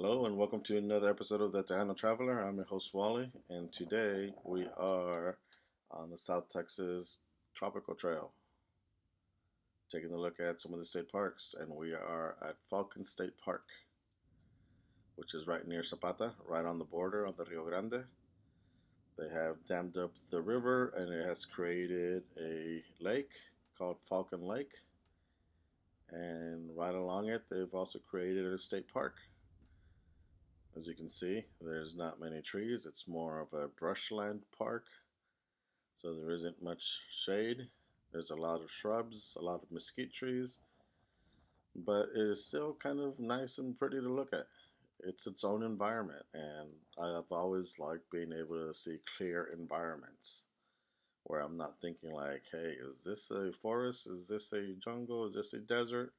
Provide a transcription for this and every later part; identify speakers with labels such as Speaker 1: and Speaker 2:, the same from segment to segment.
Speaker 1: Hello and welcome to another episode of the Tejano Traveler. I'm your host Wally, and today we are on the South Texas Tropical Trail, taking a look at some of the state parks, and we are at Falcon State Park, which is right near Zapata, right on the border of the Rio Grande. They have dammed up the river, and it has created a lake called Falcon Lake, and right along it, they've also created a state park. As you can see, there's not many trees. It's more of a brushland park, so there isn't much shade. There's a lot of shrubs, a lot of mesquite trees, but it is still kind of nice and pretty to look at. It's its own environment, and I've always liked being able to see clear environments where I'm not thinking like, hey, is this a forest? Is this a jungle? Is this a desert?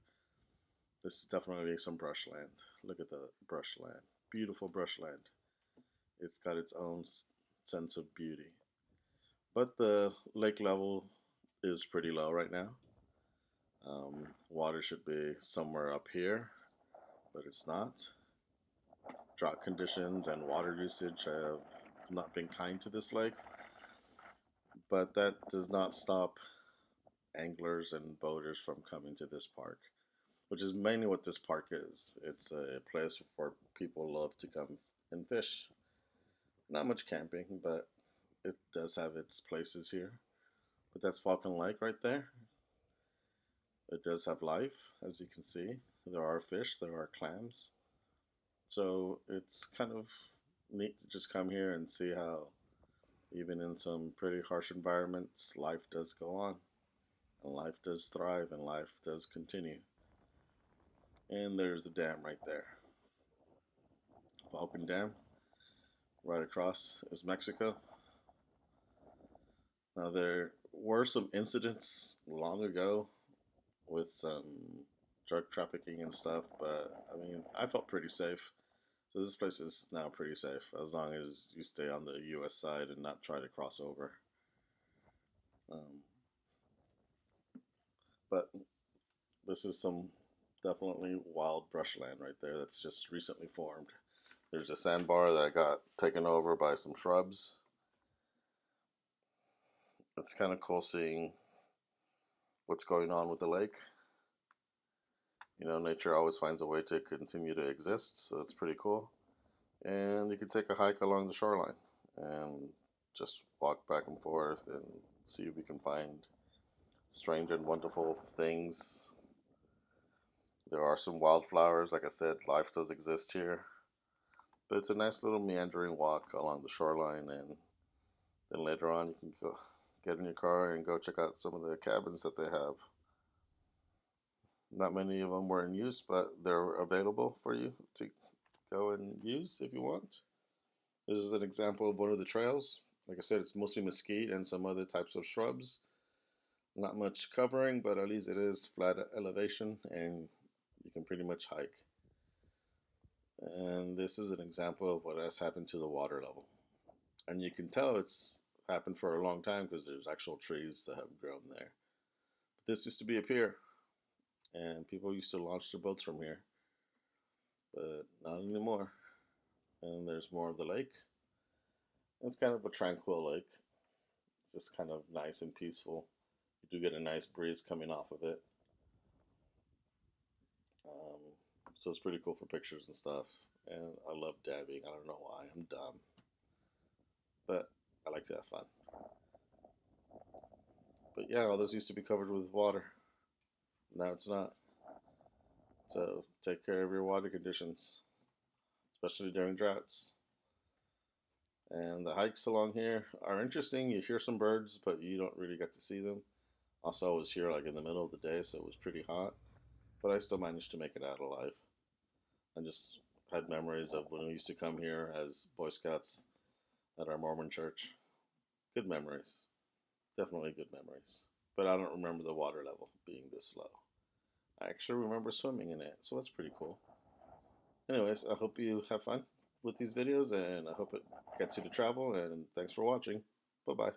Speaker 1: This is definitely some brushland. Look at the brushland. Beautiful brushland. It's got its own sense of beauty. But the lake level is pretty low right now. Water should be somewhere up here, but it's not. Drought conditions and water usage have not been kind to this lake, but that does not stop anglers and boaters from coming to this park, which is mainly what this park is. It's a place where people love to come and fish. Not much camping, but it does have its places here. But that's Falcon Lake right there. It does have life, as you can see. There are fish, there are clams. So it's kind of neat to just come here and see how, even in some pretty harsh environments, life does go on. And life does thrive, and life does continue. And there's a dam right there. Falcon Dam. Right across is Mexico. Now, there were some incidents long ago with some drug trafficking and stuff, but I mean, I felt pretty safe. So this place is now pretty safe as long as you stay on the U.S. side and not try to cross over. But this is some definitely wild brushland right there that's just recently formed. There's a sandbar that got taken over by some shrubs. It's kind of cool seeing what's going on with the lake. You know, nature always finds a way to continue to exist, so it's pretty cool. And you can take a hike along the shoreline and just walk back and forth and see if we can find strange and wonderful things. There are some wildflowers. Like I said, life does exist here. But it's a nice little meandering walk along the shoreline, and then later on you can go get in your car and go check out some of the cabins that they have. Not many of them were in use, but they're available for you to go and use if you want. This is an example of one of the trails. Like I said, it's mostly mesquite and some other types of shrubs. Not much covering, but at least it is flat elevation and you can pretty much hike. And this is an example of what has happened to the water level. And you can tell it's happened for a long time because there's actual trees that have grown there. But this used to be a pier, and people used to launch their boats from here, but not anymore. And there's more of the lake. It's kind of a tranquil lake. It's just kind of nice and peaceful. You do get a nice breeze coming off of it. So it's pretty cool for pictures and stuff. And I love dabbing. I don't know why. I'm dumb. But I like to have fun. But yeah, all this used to be covered with water. Now it's not. So take care of your water conditions, especially during droughts. And the hikes along here are interesting. You hear some birds, but you don't really get to see them. Also, I was here like in the middle of the day, so it was pretty hot. But I still managed to make it out alive. I just had memories of when we used to come here as Boy Scouts at our Mormon church. Good memories. Definitely good memories. But I don't remember the water level being this low. I actually remember swimming in it, so that's pretty cool. Anyways, I hope you have fun with these videos, and I hope it gets you to travel, and thanks for watching. Bye-bye.